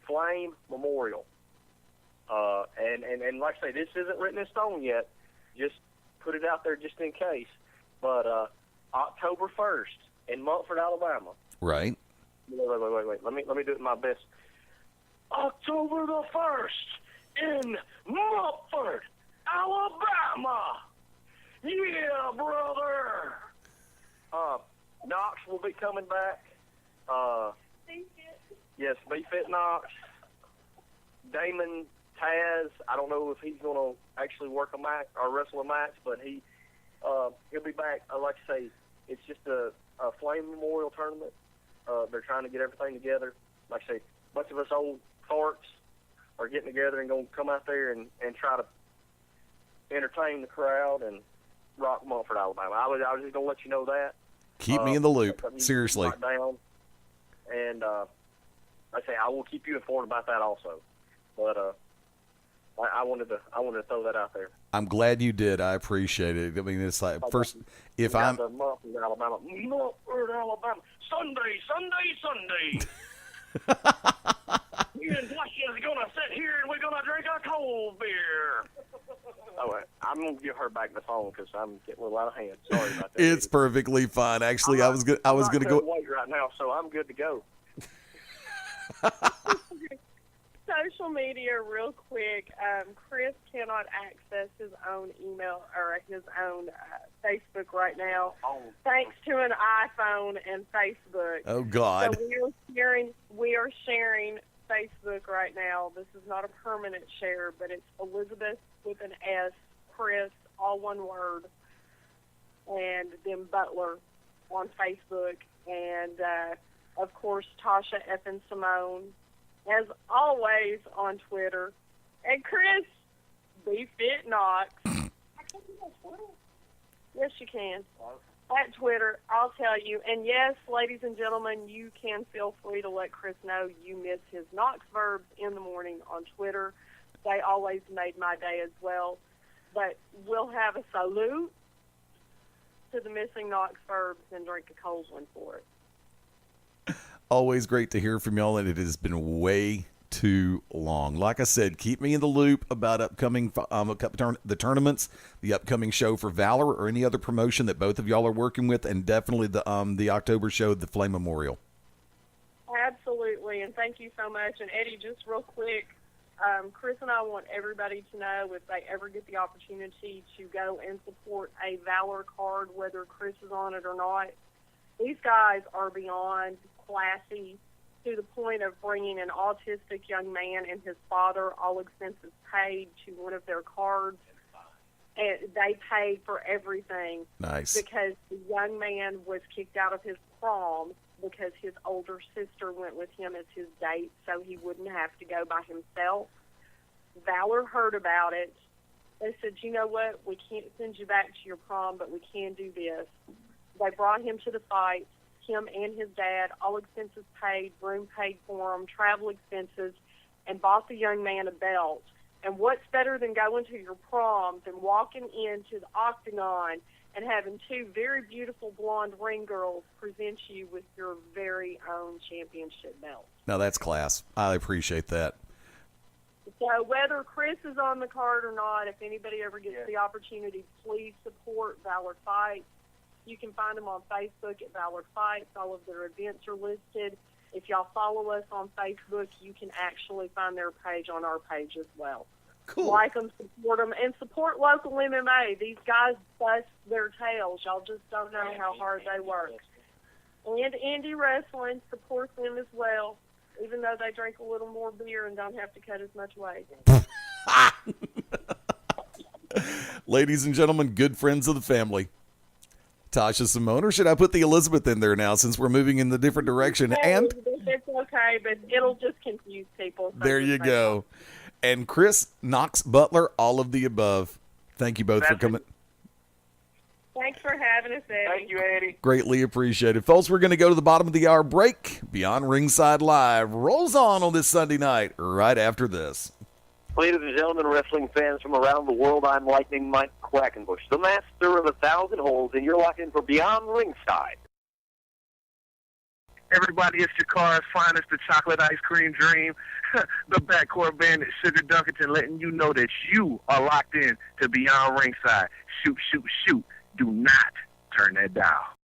Flame Memorial. And like I say, this isn't written in stone yet. Just put it out there just in case. But October 1st in Montford, Alabama. Right. Wait. Let me do it in my best. October the 1st in Montford, Alabama. Yeah, brother. Knox will be coming back. Yes, B-Fit Knox. Damon, Taz, I don't know if he's going to actually work a match or wrestle a match, but he'll be back. Like I say, it's just a Flame Memorial tournament. They're trying to get everything together. Like I say, a bunch of us old farts are getting together and going to come out there and try to entertain the crowd and rock Montford, Alabama. I was just going to let you know that. Keep me in the loop. Seriously. Down. And like I say, I will keep you informed about that also. But I wanted to throw that out there. I'm glad you did. I appreciate it. I mean, it's like first, if I'm Montford, Alabama, Sunday. Me and Tasha is gonna sit here and we're gonna drink a cold beer. Oh, I'm gonna give her back the phone because I'm getting a little out of hand. Sorry about that. It's perfectly fine. Actually, I was gonna go wait right now, so I'm good to go. Social media, real quick. Chris cannot access his own email or his own Facebook right now, thanks to an iPhone and Facebook. Oh God! So we are sharing Facebook right now. This is not a permanent share, but it's Elizabeth with an S, Chris, all one word, and then Butler on Facebook, and of course Tasha and Simone, as always, on Twitter. And Chris, B-Fit Knox. I can't do that Twitter. Yes, you can. At Twitter, I'll tell you. And yes, ladies and gentlemen, you can feel free to let Chris know you miss his Knox verbs in the morning on Twitter. They always made my day as well. But we'll have a salute to the missing Knox verbs and drink a cold one for it. Always great to hear from y'all, and it has been way too long. Like I said, keep me in the loop about upcoming the tournaments, the upcoming show for Valor, or any other promotion that both of y'all are working with, and definitely the October show, the Flame Memorial. Absolutely, and thank you so much. And Eddie, just real quick, Chris and I want everybody to know, if they ever get the opportunity to go and support a Valor card, whether Chris is on it or not, these guys are beyond classy, to the point of bringing an autistic young man and his father, all expenses paid, to one of their cards. And they paid for everything. Nice. Because the young man was kicked out of his prom because his older sister went with him as his date so he wouldn't have to go by himself. Valor heard about it. They said, you know what, we can't send you back to your prom, but we can do this. They brought him to the fight, him and his dad, all expenses paid, room paid for him, travel expenses, and bought the young man a belt. And what's better than going to your prom than walking into the octagon and having two very beautiful blonde ring girls present you with your very own championship belt? Now that's class. I appreciate that. So whether Kris is on the card or not, if anybody ever gets the opportunity, please support Valor Fights. You can find them on Facebook at Valor Fights. All of their events are listed. If y'all follow us on Facebook, you can actually find their page on our page as well. Cool. Like them, support them, and support local MMA. These guys bust their tails. Y'all just don't know how hard they work. And indie wrestling supports them as well, even though they drink a little more beer and don't have to cut as much weight. Ladies and gentlemen, good friends of the family, Tasha, Simone, or should I put the Elizabeth in there now since we're moving in the different direction? And it's okay, but it'll just confuse people. So there you go. And Kris Knox, Butler, all of the above. Thank you both for coming. Thanks for having us, Eddie. Thank you, Eddie. Greatly appreciated. Folks, we're going to go to the bottom of the hour break. Beyond Ringside Live rolls on this Sunday night right after this. Ladies and gentlemen, wrestling fans from around the world, I'm Lightning Mike Quackenbush, the master of 1,000 holds, and you're locked in for Beyond Ringside. Everybody, it's Jakara's finest, the chocolate ice cream dream, the backcourt bandit, Sugar Dunkerton, letting you know that you are locked in to Beyond Ringside. Shoot, shoot, shoot. Do not turn that dial.